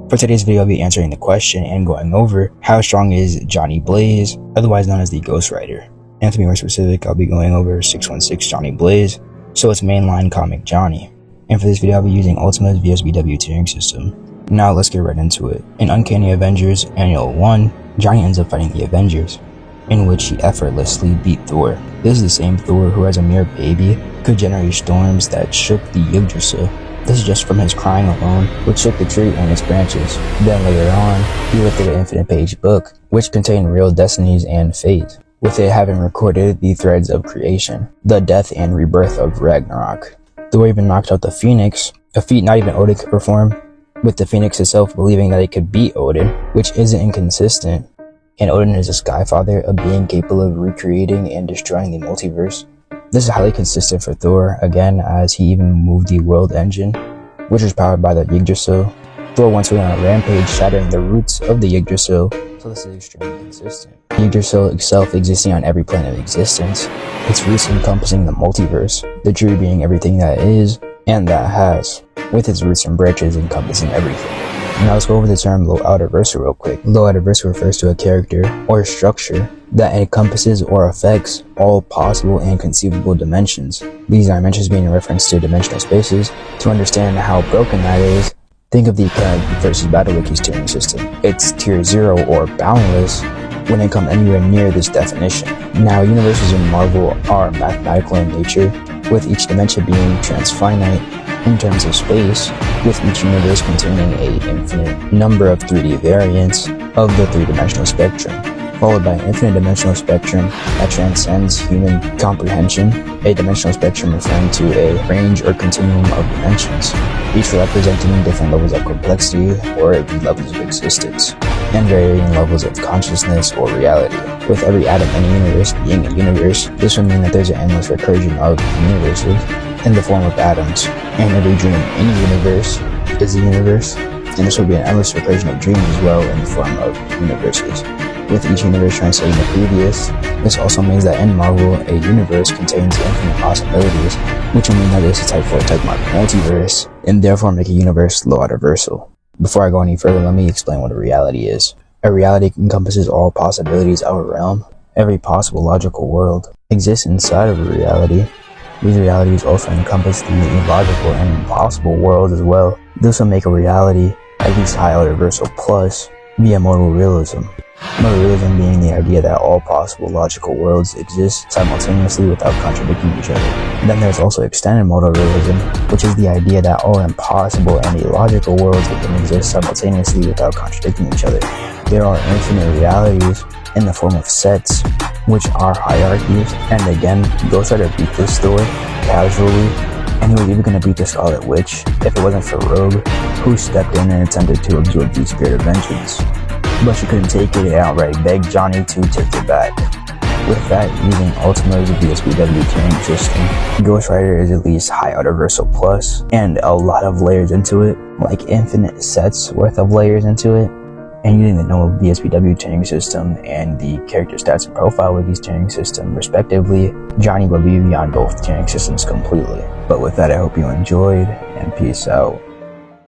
For today's video, I'll be answering the question and going over how strong is Johnny Blaze, otherwise known as the Ghost Rider. And to be more specific, I'll be going over 616 Johnny Blaze, so it's mainline comic Johnny. And for this video, I'll be using Ultima's VSBW tiering system. Now let's get right into it. In Uncanny Avengers Annual 1, Johnny ends up fighting the Avengers, in which he effortlessly beat Thor. This is the same Thor who, as a mere baby, could generate storms that shook the Yggdrasil. This is just from his crying alone, which shook the tree and its branches. Then later on, he lifted an infinite page book, which contained real destinies and fate, with it having recorded the threads of creation, the death and rebirth of Ragnarok. Thor even knocked out the Phoenix, a feat not even Odin could perform, with the Phoenix itself believing that it could beat Odin, which isn't inconsistent. And Odin is a Sky Father, a being capable of recreating and destroying the multiverse. This is highly consistent for Thor, again, as he even moved the world engine, which was powered by the Yggdrasil. Thor once went on a rampage, shattering the roots of the Yggdrasil, so this is extremely consistent. The Yggdrasil itself existing on every plane of existence, its roots encompassing the multiverse, the tree being everything that is, and that has, with its roots and branches encompassing everything. Now let's go over the term Low Outer Versa real quick. Low Outer Versa refers to a character or structure that encompasses or affects all possible and conceivable dimensions. These dimensions being in reference to dimensional spaces. To understand how broken that is, think of the current versus Battle Wiki's tiering system. It's tier 0 or boundless when it comes anywhere near this definition. Now, universes in Marvel are mathematical in nature, with each dimension being transfinite in terms of space, with each universe containing an infinite number of 3D variants of the three-dimensional spectrum, followed by an infinite dimensional spectrum that transcends human comprehension, a dimensional spectrum referring to a range or continuum of dimensions, each representing different levels of complexity or the levels of existence, and varying levels of consciousness or reality. With every atom in a universe being a universe, this would mean that there's an endless recursion of universes in the form of atoms, and every dream in any universe is a universe, and this will be an endless recursion of dreams as well in the form of universes, with each universe translating the previous. This also means that in Marvel, a universe contains infinite possibilities, which will mean that this is type 4 type mark multiverse, and therefore make a universe Low Outer Versa. Before I go any further, let me explain what a reality is. A reality encompasses all possibilities of a realm. Every possible logical world exists inside of a reality. These realities also encompass the illogical and impossible worlds as well. This will make a reality, at least High Outer Versa plus, via modal realism. Modal realism being the idea that all possible logical worlds exist simultaneously without contradicting each other. Then there's also extended modal realism, which is the idea that all impossible and illogical worlds can exist simultaneously without contradicting each other. There are infinite realities in the form of sets, which are hierarchies, and again, Ghost Rider beat this Thor casually, and he was even going to beat the Scarlet Witch if it wasn't for Rogue, who stepped in and attempted to absorb the Spirit of Vengeance. But she couldn't take it and outright begged Johnny to take it back. With that, using Ultima's VSBW tiering system, Ghost Rider is at least High Outer Versa plus, and a lot of layers into it, like infinite sets worth of layers into it. And using the normal VSBW tiering system and the character stats and profile with these tiering system respectively, Johnny will be beyond both tiering systems completely. But with that, I hope you enjoyed, and peace out.